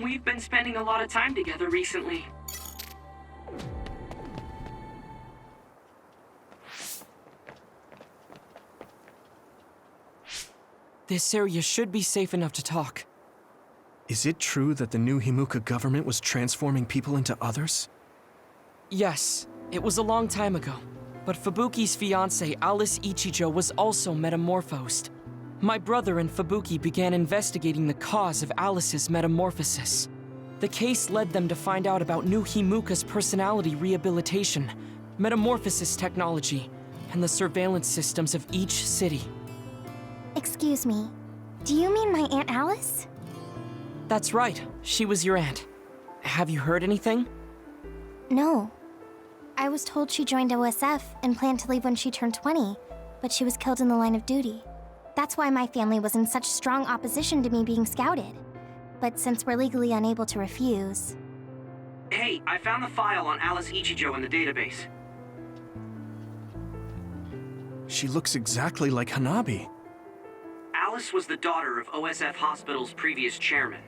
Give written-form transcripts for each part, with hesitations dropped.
We've been spending a lot of time together recently. This area should be safe enough to talk. Is it true that the new Himuka government was transforming people into others? Yes, it was a long time ago. But Fubuki's fiancée, Alice Ichijo, was also metamorphosed. My brother and Fubuki began investigating the cause of Alice's metamorphosis. The case led them to find out about new Himuka's personality rehabilitation, metamorphosis technology, and the surveillance systems of each city. Excuse me, do you mean my Aunt Alice? That's right, she was your aunt. Have you heard anything? No. I was told she joined OSF and planned to leave when she turned 20, but she was killed in the line of duty. That's why my family was in such strong opposition to me being scouted. But since we're legally unable to refuse... Hey, I found the file on Alice Ichijo in the database. She looks exactly like Hanabi. Alice was the daughter of OSF Hospital's previous chairman.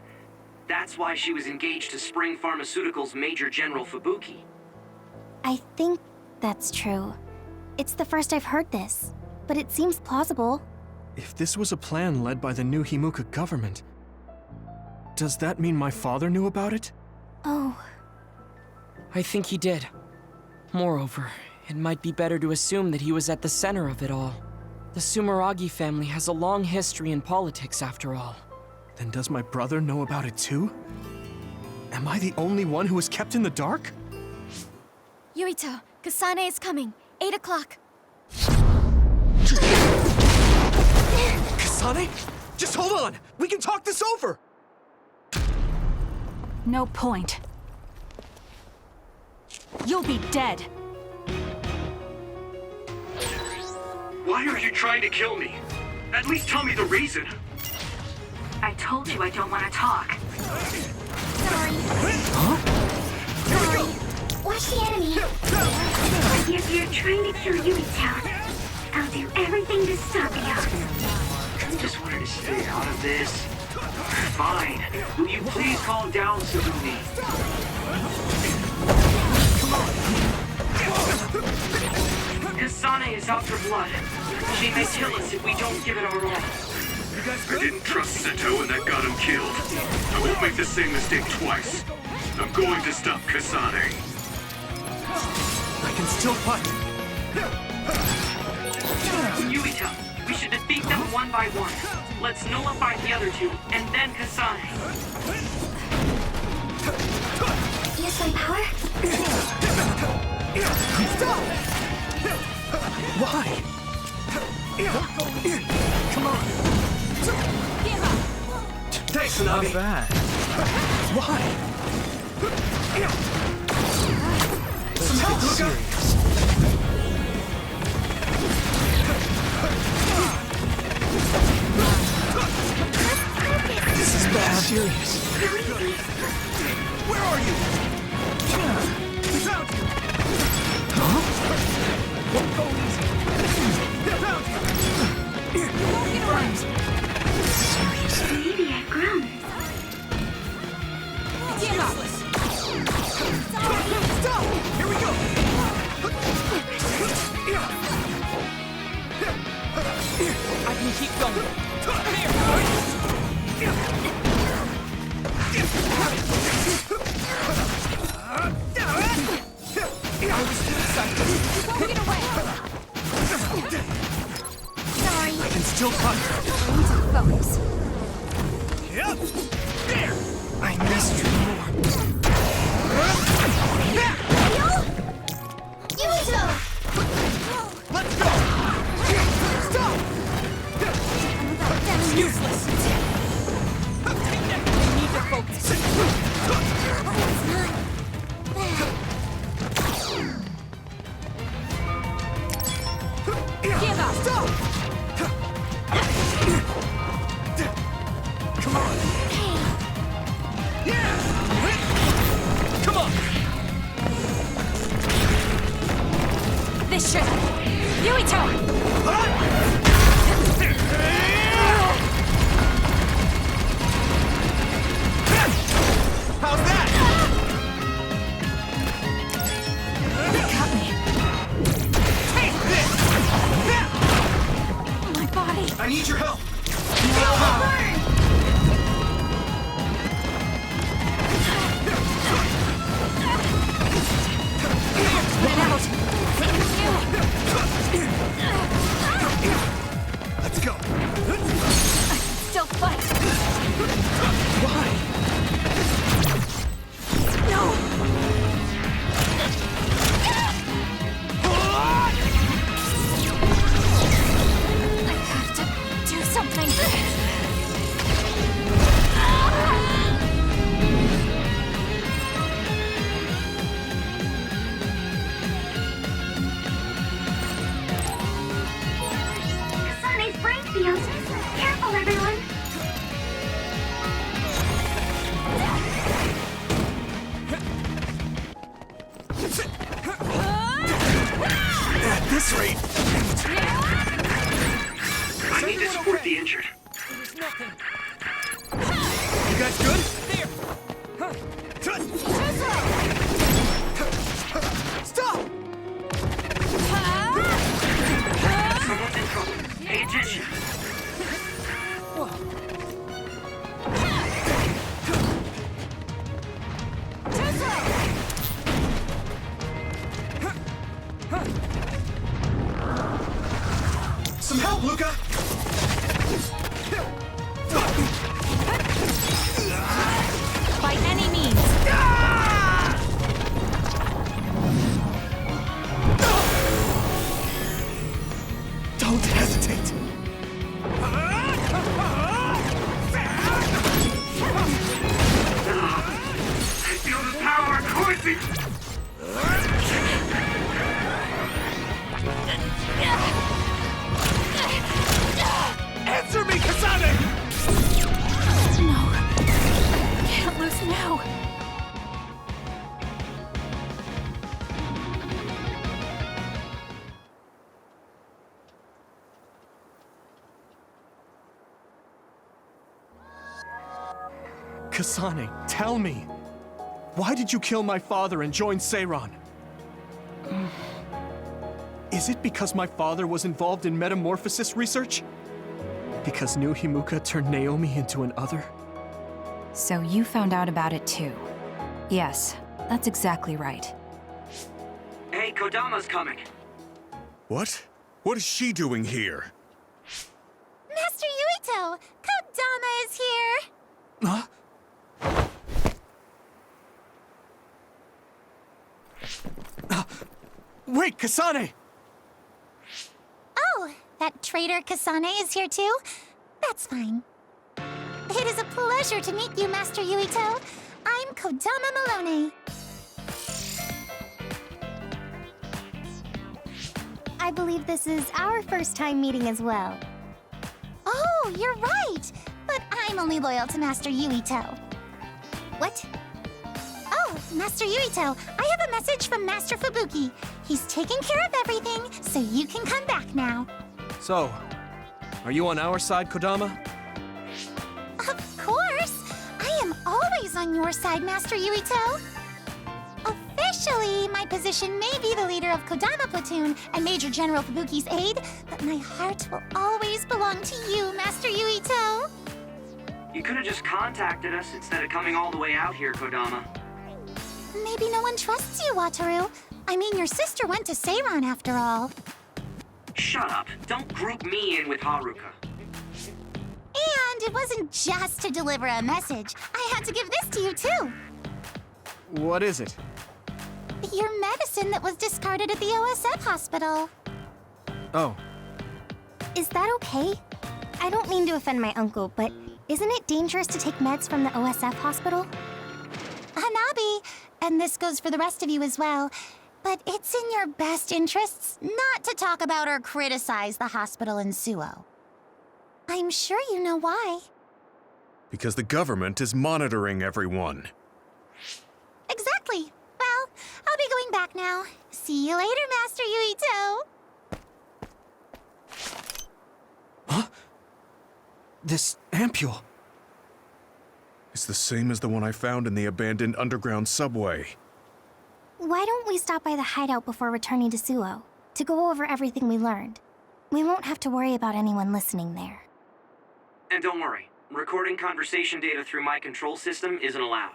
That's why she was engaged to Spring Pharmaceuticals' Major General Fubuki. I think that's true. It's the first I've heard this, but it seems plausible. If this was a plan led by the new Himuka government, does that mean my father knew about it? Oh. I think he did. Moreover, it might be better to assume that he was at the center of it all. The Sumeragi family has a long history in politics, after all. Then does my brother know about it too? Am I the only one who was kept in the dark? Yuito, Kasane is coming. 8 o'clock. Kasane? Just hold on! We can talk this over! No point. You'll be dead. Why are you trying to kill me? At least tell me the reason. I told you I don't want to talk. Sorry. Huh? Sorry. Watch the enemy. If you're trying to kill Yuito, I'll do everything to stop you. I just wanted to stay out of this. Fine. Will you please calm down, Sabuni? Kasane is out for blood. She may kill us if we don't give it our all. I didn't trust Seto and that got him killed. I won't make the same mistake twice. I'm going to stop Kasane. I can still fight! Yuito, we should defeat them one by one. Let's nullify the other two, and then Kasane. Use my power? Stop! Why? Come on! Thanks, Hanabi! Not bad. Why? This is bad. Serious. Where are you? We found you! Huh? Won't go easy. Found you! You won't get around. Serious. Maybe I've grown. Stop! Here we go! I can keep going. I was too excited. Won't get away. Sorry. I can still cut. Need to focus. Yep! There! I missed you more. Yuito! Let's go! Stop! It's Useless. We need to focus. Give up. Stop! Come on! Yeah! Come on! This should. Yuito! body! I need your help! Get out! Let's go! Still fight! Why? No! I have to do something. Kasane's brain field. Careful, everyone. At this rate, I need to support the injured. you guys good? Stop! Someone's in trouble. Pay attention. Some help, Luca! By any means. Don't hesitate! I feel the power coursing. Answer me, Kasane! No. Can't lose now. Kasane, tell me. Why did you kill my father and join Seiran? Is it because my father was involved in metamorphosis research? Because New Himuka turned Naomi into an other? So you found out about it too. Yes, that's exactly right. Hey, Kodama's coming. What? What is she doing here? Master Yuito! Kodama is here! Huh? Wait, Kasane! Oh, that traitor Kasane is here too? That's fine. It is a pleasure to meet you, Master Yuito. I'm Kodama Malone. I believe this is our first time meeting as well. Oh, you're right! But I'm only loyal to Master Yuito. What? Oh, Master Yuito, I have a message from Master Fubuki. He's taking care of everything, so you can come back now. So, are you on our side, Kodama? Of course! I am always on your side, Master Yuito. Officially, my position may be the leader of Kodama Platoon and Major General Fubuki's aide, but my heart will always belong to you, Master Yuito. You could have just contacted us instead of coming all the way out here, Kodama. Maybe no one trusts you, Wataru. I mean, your sister went to Seiran after all. Shut up. Don't group me in with Haruka. And it wasn't just to deliver a message. I had to give this to you, too. What is it? Your medicine that was discarded at the OSF hospital. Oh, Is that okay? I don't mean to offend my uncle, but isn't it dangerous to take meds from the OSF hospital? Hanabi, and this goes for the rest of you as well, but it's in your best interests not to talk about or criticize the hospital in Suo. I'm sure you know why. Because the government is monitoring everyone. Exactly. Well, I'll be going back now. See you later, Master Yuito. this ampule. It's the same as the one I found in the abandoned underground subway. Why don't we stop by the hideout before returning to Suo to go over everything we learned? We won't have to worry about anyone listening there. And don't worry, recording conversation data through my control system isn't allowed.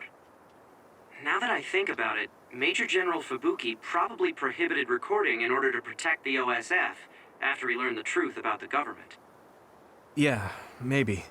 Now that I think about it, Major General Fubuki probably prohibited recording in order to protect the OSF after he learned the truth about the government. Yeah, maybe.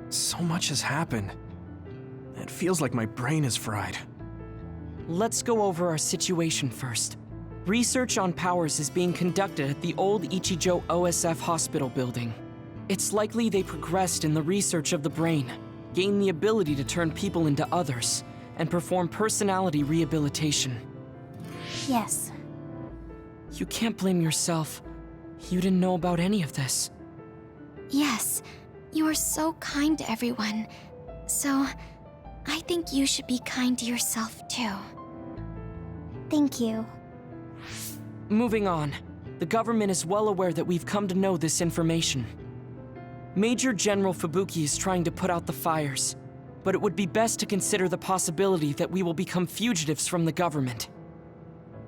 So much has happened. It feels like my brain is fried. Let's go over our situation first. Research on powers is being conducted at the old Ichijo OSF hospital building. It's likely they progressed in the research of the brain, gained the ability to turn people into others, and perform personality rehabilitation. Yes. You can't blame yourself. You didn't know about any of this. Yes, you are so kind to everyone. So, I think you should be kind to yourself too. Thank you. Moving on, the government is well aware that we've come to know this information. Major General Fubuki is trying to put out the fires, but it would be best to consider the possibility that we will become fugitives from the government.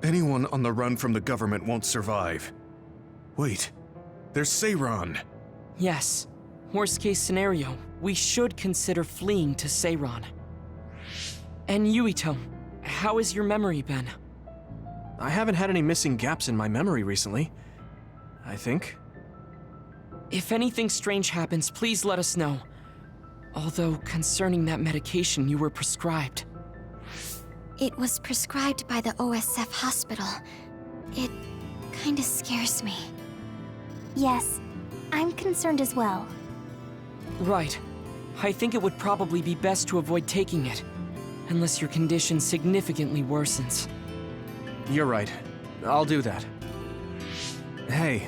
Anyone on the run from the government won't survive. Wait, there's Seiran. Yes, worst case scenario, we should consider fleeing to Seiran. And Yuito, how has your memory been? I haven't had any missing gaps in my memory recently, I think. If anything strange happens, please let us know. Although, concerning that medication you were prescribed. It was prescribed by the OSF hospital. It kinda scares me. Yes, I'm concerned as well. Right. I think it would probably be best to avoid taking it, unless your condition significantly worsens. You're right. I'll do that. Hey,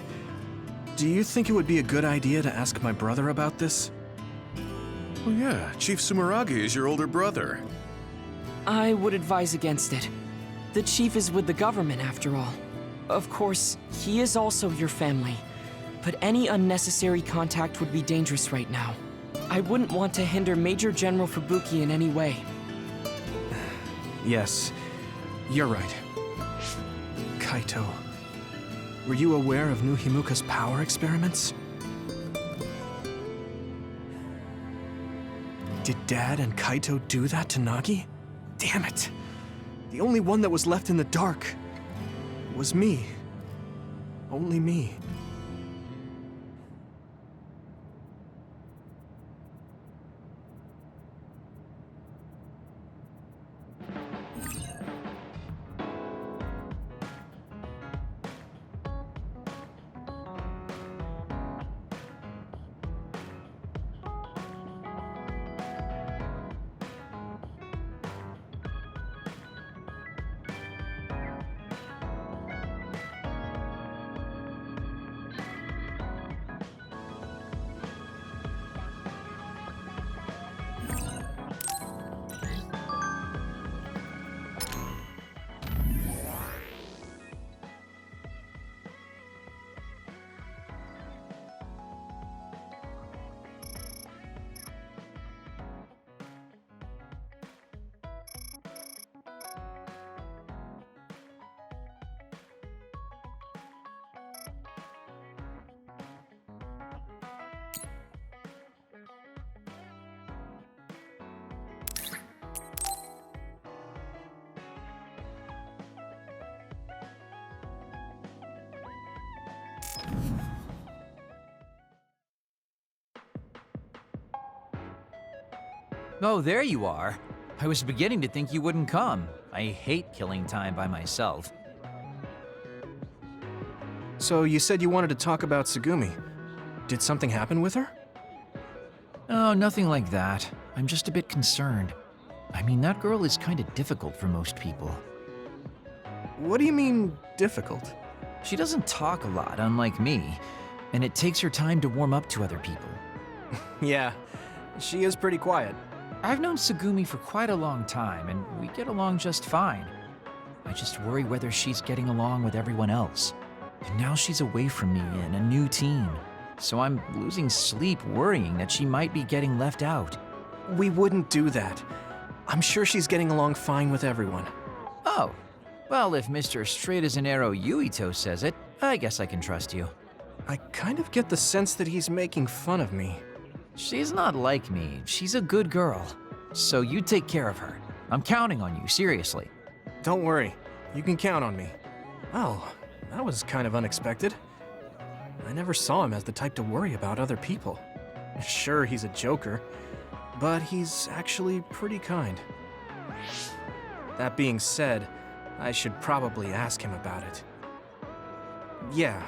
do you think it would be a good idea to ask my brother about this? Oh yeah, Chief Sumeragi is your older brother. I would advise against it. The chief is with the government, after all. Of course, he is also your family, but any unnecessary contact would be dangerous right now. I wouldn't want to hinder Major General Fubuki in any way. Yes, you're right. Kaito, were you aware of new Himuka's power experiments? Did Dad and Kaito do that to Nagi? Damn it! The only one that was left in the dark was me. Only me. Oh, there you are. I was beginning to think you wouldn't come. I hate killing time by myself. So you said you wanted to talk about Tsugumi. Did something happen with her? Oh, nothing like that. I'm just a bit concerned. I mean, that girl is kind of difficult for most people. What do you mean, difficult? She doesn't talk a lot, unlike me, and it takes her time to warm up to other people. Yeah, she is pretty quiet. I've known Tsugumi for quite a long time, and we get along just fine. I just worry whether she's getting along with everyone else. And now she's away from me in a new team. So I'm losing sleep worrying that she might be getting left out. We wouldn't do that. I'm sure she's getting along fine with everyone. Oh, well, if Mr. Straight as an Arrow Yuito says it, I guess I can trust you. I kind of get the sense that he's making fun of me. She's not like me. She's a good girl. So you take care of her. I'm counting on you, seriously. Don't worry. You can count on me. Oh, that was kind of unexpected. I never saw him as the type to worry about other people. Sure, he's a joker, but he's actually pretty kind. That being said, I should probably ask him about it. Yeah,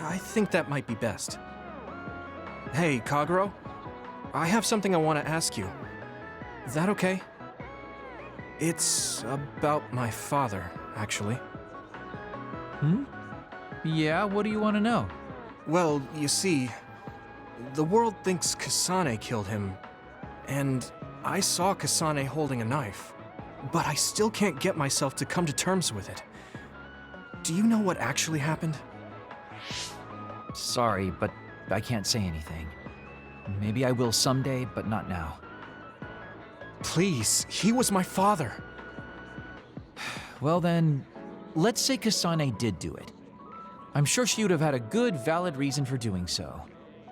I think that might be best. Hey, Kagero, I have something I want to ask you. Is that okay? It's about my father, actually. Yeah, what do you want to know? Well, you see, the world thinks Kasane killed him, and I saw Kasane holding a knife, but I still can't get myself to come to terms with it. Do you know what actually happened? Sorry, but I can't say anything. Maybe I will someday, but not now. Please, he was my father. Well then, let's say Kasane did do it. I'm sure she would have had a good, valid reason for doing so.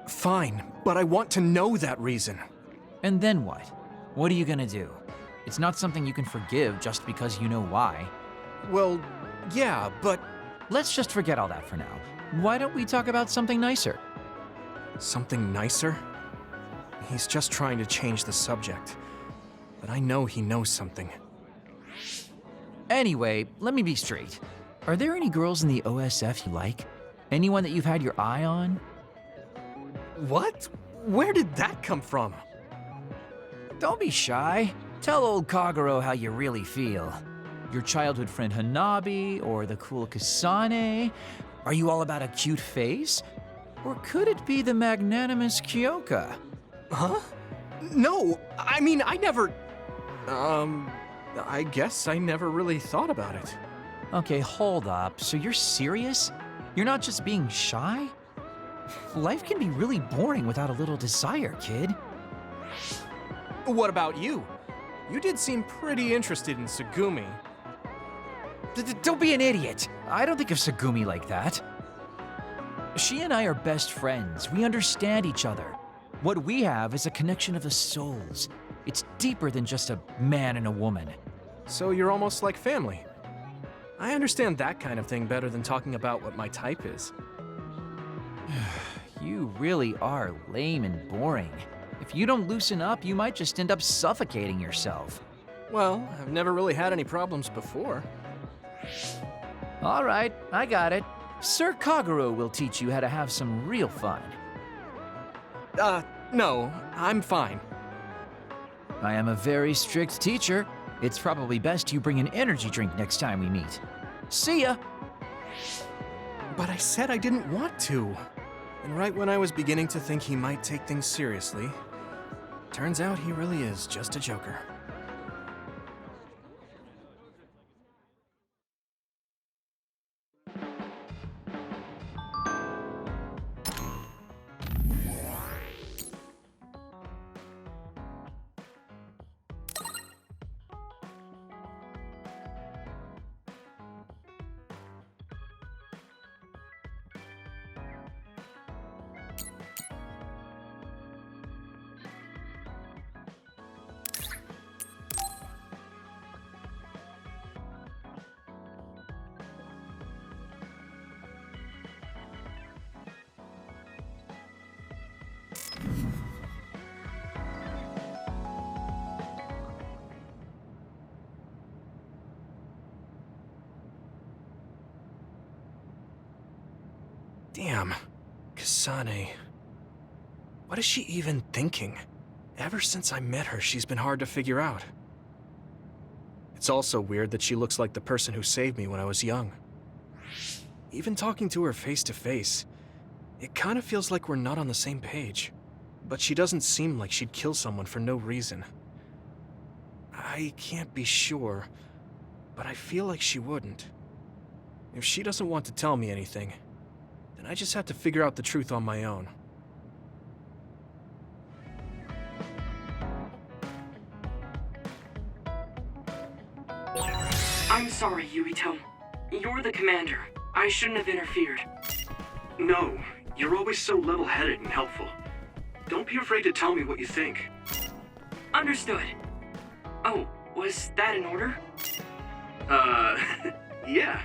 Fine, but I want to know that reason. And then what? What are you gonna do? It's not something you can forgive just because you know why. Well, yeah, but... Let's just forget all that for now. Why don't we talk about something nicer? Something nicer? He's just trying to change the subject. But I know he knows something. Anyway, let me be straight. Are there any girls in the OSF you like? Anyone that you've had your eye on? What? Where did that come from? Don't be shy. Tell old Kagero how you really feel. Your childhood friend Hanabi, or the cool Kasane? Are you all about a cute face? Or could it be the magnanimous Kyoka? Huh? No, I mean, I never... I guess I never really thought about it. Okay, hold up. So you're serious? You're not just being shy? Life can be really boring without a little desire, kid. What about you? You did seem pretty interested in Tsugumi. Don't be an idiot. I don't think of Tsugumi like that. She and I are best friends. We understand each other. What we have is a connection of the souls. It's deeper than just a man and a woman. So you're almost like family. I understand that kind of thing better than talking about what my type is. You really are lame and boring. If you don't loosen up, you might just end up suffocating yourself. Well, I've never really had any problems before. All right, I got it. Sir Kagero will teach you how to have some real fun. No, I'm fine. I am a very strict teacher. It's probably best you bring an energy drink next time we meet. See ya! But I said I didn't want to. And right when I was beginning to think he might take things seriously, turns out he really is just a joker. Damn, Kasane. What is she even thinking? Ever since I met her, she's been hard to figure out. It's also weird that she looks like the person who saved me when I was young. Even talking to her face to face, it kind of feels like we're not on the same page. But she doesn't seem like she'd kill someone for no reason. I can't be sure, but I feel like she wouldn't. If she doesn't want to tell me anything, then I just have to figure out the truth on my own. I'm sorry, Yuito. You're the commander. I shouldn't have interfered. No, you're always so level-headed and helpful. Don't be afraid to tell me what you think. Understood. Oh, was that in order? Yeah.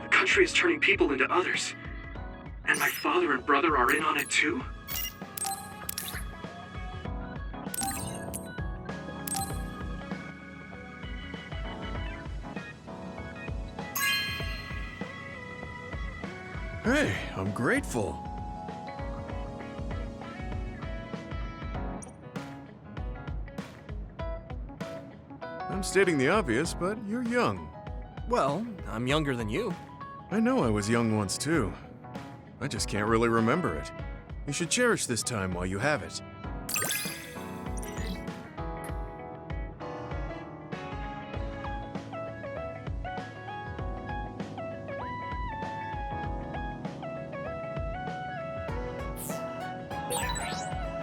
The country is turning people into others. And my father and brother are in on it too? Hey, I'm grateful. I'm stating the obvious, but you're young. Well, I'm younger than you. I know I was young once too. I just can't really remember it. You should cherish this time while you have it.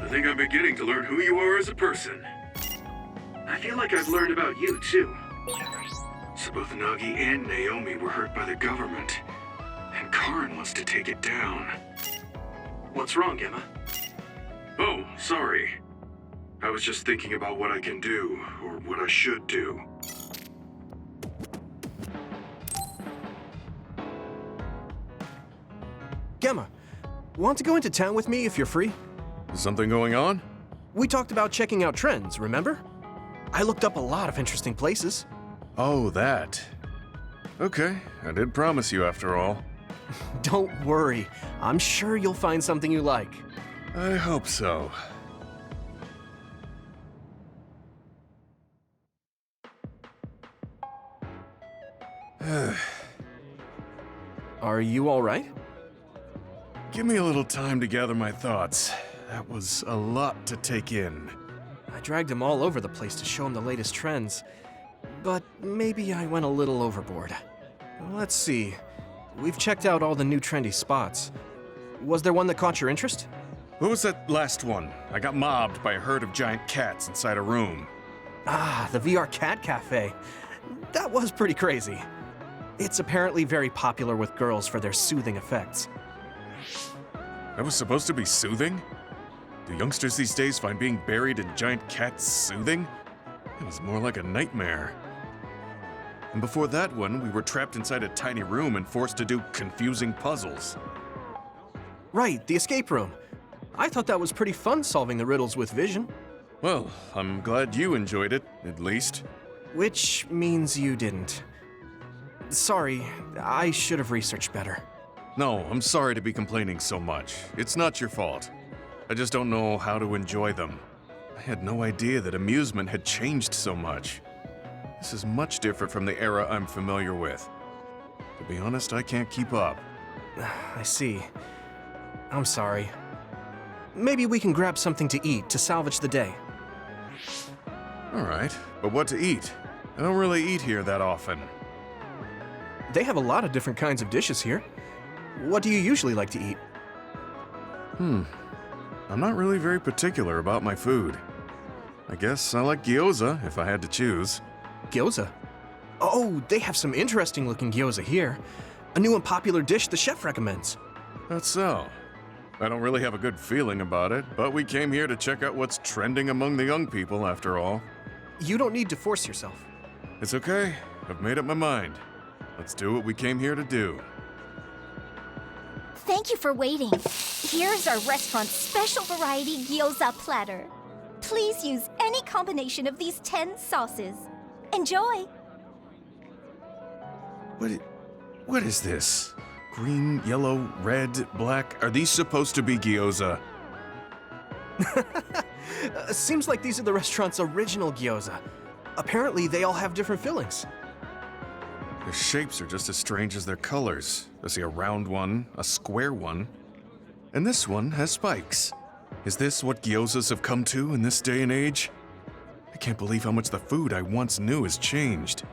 I think I'm beginning to learn who you are as a person. I feel like I've learned about you, too. So both Nagi and Naomi were hurt by the government, and Karin wants to take it down. What's wrong, Emma? Oh, sorry. I was just thinking about what I can do, or what I should do. Gemma, want to go into town with me if you're free? Is something going on? We talked about checking out trends, remember? I looked up a lot of interesting places. Oh, that. Okay, I did promise you after all. Don't worry, I'm sure you'll find something you like. I hope so. Are you all right? Give me a little time to gather my thoughts. That was a lot to take in. I dragged him all over the place to show him the latest trends, but maybe I went a little overboard. Let's see. We've checked out all the new trendy spots. Was there one that caught your interest? What was that last one? I got mobbed by a herd of giant cats inside a room. Ah, the VR Cat Cafe. That was pretty crazy. It's apparently very popular with girls for their soothing effects. That was supposed to be soothing? Do youngsters these days find being buried in giant cats soothing? It was more like a nightmare. And before that one, we were trapped inside a tiny room and forced to do confusing puzzles. Right, the escape room. I thought that was pretty fun solving the riddles with vision. Well, I'm glad you enjoyed it, at least. Which means you didn't. Sorry, I should have researched better. No, I'm sorry to be complaining so much. It's not your fault. I just don't know how to enjoy them. I had no idea that amusement had changed so much. This is much different from the era I'm familiar with. To be honest, I can't keep up. I see. I'm sorry. Maybe we can grab something to eat to salvage the day. All right, but what to eat? I don't really eat here that often. They have a lot of different kinds of dishes here. What do you usually like to eat? I'm not really very particular about my food. I guess I like gyoza if I had to choose. Gyoza? Oh, they have some interesting looking gyoza here. A new and popular dish the chef recommends. That's so. I don't really have a good feeling about it, but we came here to check out what's trending among the young people after all. You don't need to force yourself. It's okay. I've made up my mind. Let's do what we came here to do. Thank you for waiting. Here's our restaurant's special variety gyoza platter. Please use any combination of these 10 sauces. Enjoy! What is this? Green, yellow, red, black? Are these supposed to be gyoza? Seems like these are the restaurant's original gyoza. Apparently, they all have different fillings. Their shapes are just as strange as their colors. I see a round one, a square one, and this one has spikes. Is this what gyozas have come to in this day and age? I can't believe how much the food I once knew has changed.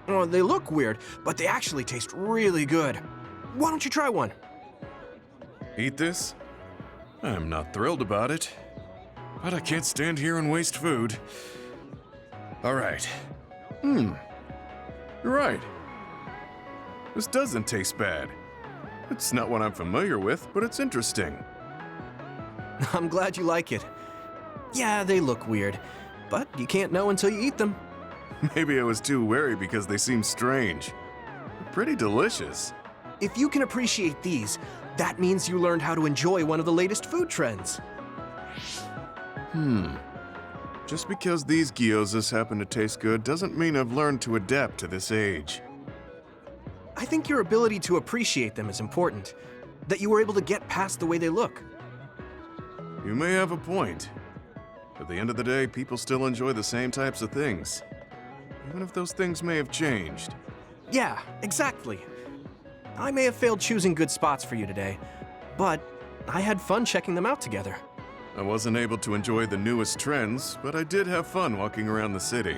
Oh, they look weird, but they actually taste really good. Why don't you try one? Eat this? I'm not thrilled about it, but I can't stand here and waste food. All right. You're right. This doesn't taste bad. It's not what I'm familiar with, but it's interesting. I'm glad you like it. Yeah, they look weird, but you can't know until you eat them. Maybe I was too wary because they seem strange. They're pretty delicious. If you can appreciate these, that means you learned how to enjoy one of the latest food trends. Just because these gyozas happen to taste good doesn't mean I've learned to adapt to this age. I think your ability to appreciate them is important, that you were able to get past the way they look. You may have a point. At the end of the day, people still enjoy the same types of things, even if those things may have changed. Yeah, exactly. I may have failed choosing good spots for you today, but I had fun checking them out together. I wasn't able to enjoy the newest trends, but I did have fun walking around the city.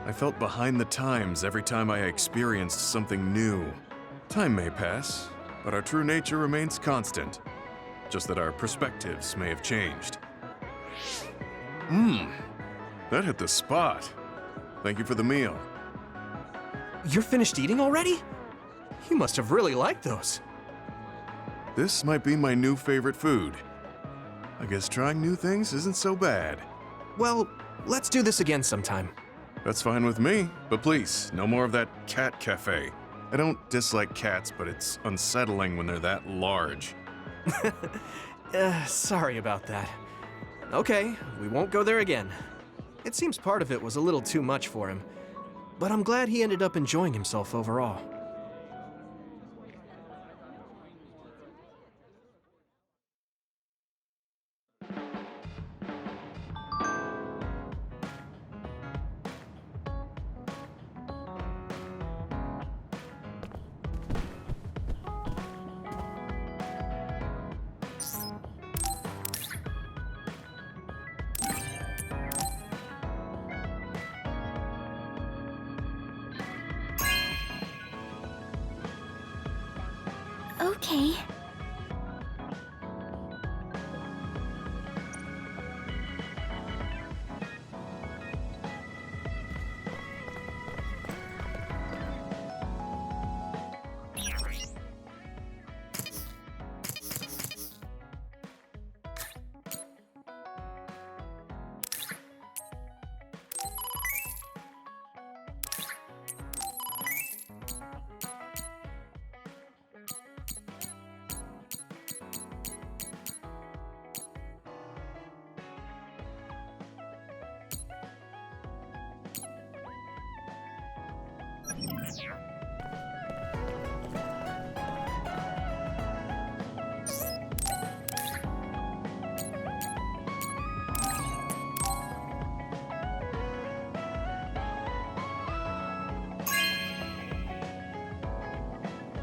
I felt behind the times every time I experienced something new. Time may pass, but our true nature remains constant. Just that our perspectives may have changed. That hit the spot. Thank you for the meal. You're finished eating already? You must have really liked those. This might be my new favorite food. I guess trying new things isn't so bad. Well, let's do this again sometime. That's fine with me, but please, no more of that cat cafe. I don't dislike cats, but it's unsettling when they're that large. Sorry about that. Okay, we won't go there again. It seems part of it was a little too much for him, but I'm glad he ended up enjoying himself overall. Okay.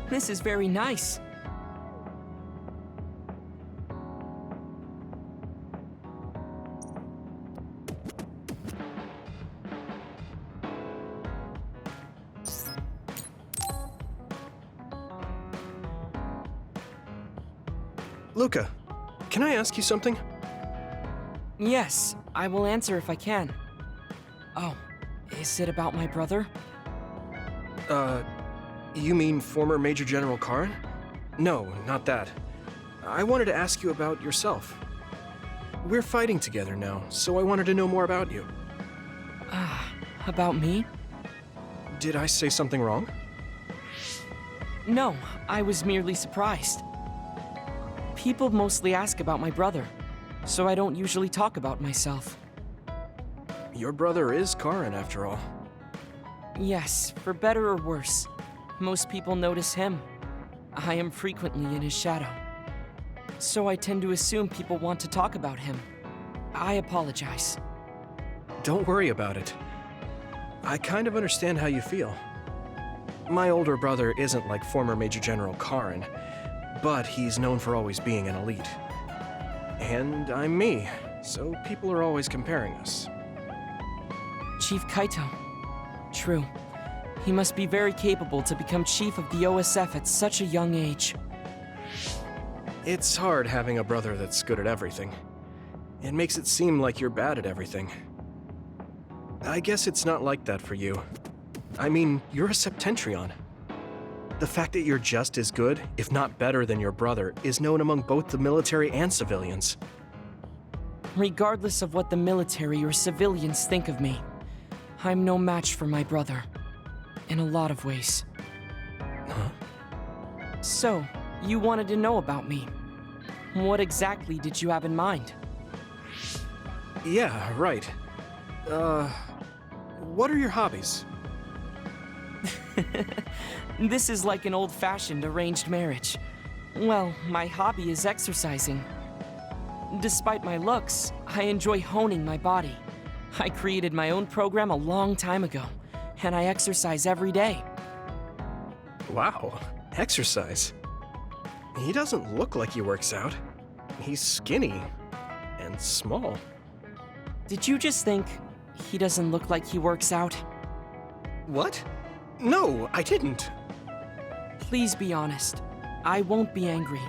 This is very nice. Luca, can I ask you something? Yes, I will answer if I can. Oh, is it about my brother? You mean former Major General Karin? No, not that. I wanted to ask you about yourself. We're fighting together now, so I wanted to know more about you. About me? Did I say something wrong? No, I was merely surprised. People mostly ask about my brother, so I don't usually talk about myself. Your brother is Karin, after all. Yes, for better or worse. Most people notice him. I am frequently in his shadow. So I tend to assume people want to talk about him. I apologize. Don't worry about it. I kind of understand how you feel. My older brother isn't like former Major General Karin, but he's known for always being an elite. And I'm me, so people are always comparing us. Chief Kaito. True. He must be very capable to become chief of the OSF at such a young age. It's hard having a brother that's good at everything. It makes it seem like you're bad at everything. I guess it's not like that for you. I mean, you're a Septentrion. The fact that you're just as good, if not better than your brother, is known among both the military and civilians. Regardless of what the military or civilians think of me, I'm no match for my brother. In a lot of ways. Huh? So, you wanted to know about me. What exactly did you have in mind? Yeah, right. What are your hobbies? This is like an old-fashioned arranged marriage. Well, my hobby is exercising. Despite my looks, I enjoy honing my body. I created my own program a long time ago, and I exercise every day. Wow, exercise. He doesn't look like he works out. He's skinny and small. Did you just think he doesn't look like he works out? What? No, I didn't. Please be honest. I won't be angry.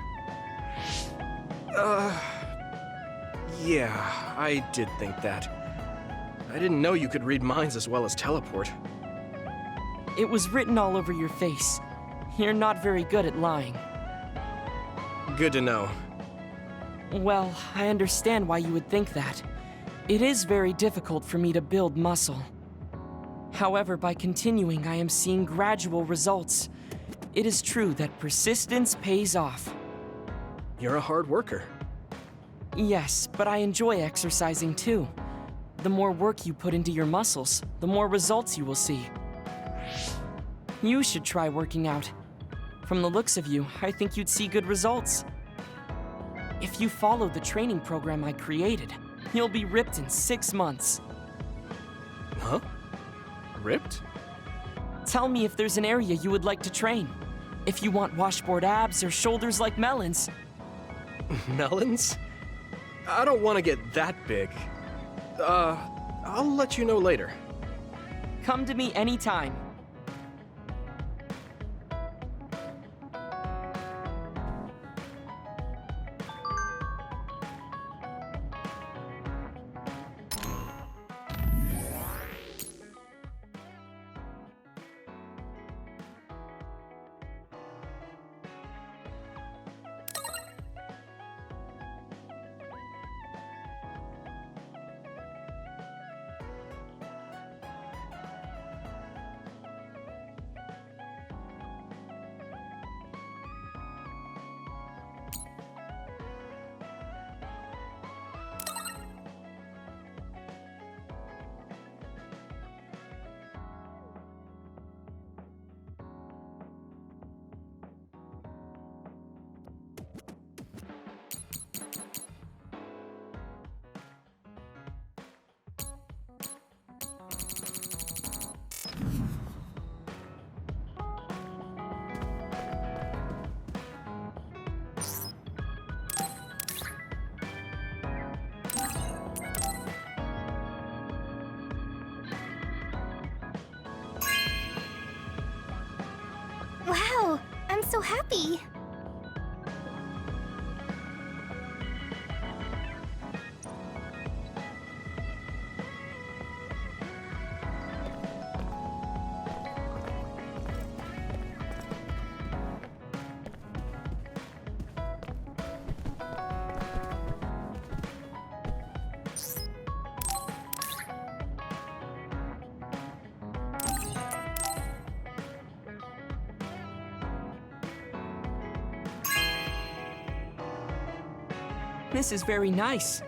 Yeah, I did think that. I didn't know you could read minds as well as teleport. It was written all over your face. You're not very good at lying. Good to know. Well, I understand why you would think that. It is very difficult for me to build muscle. However, by continuing, I am seeing gradual results. It is true that persistence pays off. You're a hard worker. Yes, but I enjoy exercising too. The more work you put into your muscles, the more results you will see. You should try working out. From the looks of you, I think you'd see good results. If you follow the training program I created, you'll be ripped in 6 months. Huh? Ripped? Tell me if there's an area you would like to train. If you want washboard abs or shoulders like melons. Melons? I don't want to get that big. I'll let you know later. Come to me anytime. Wow, I'm so happy. This is very nice.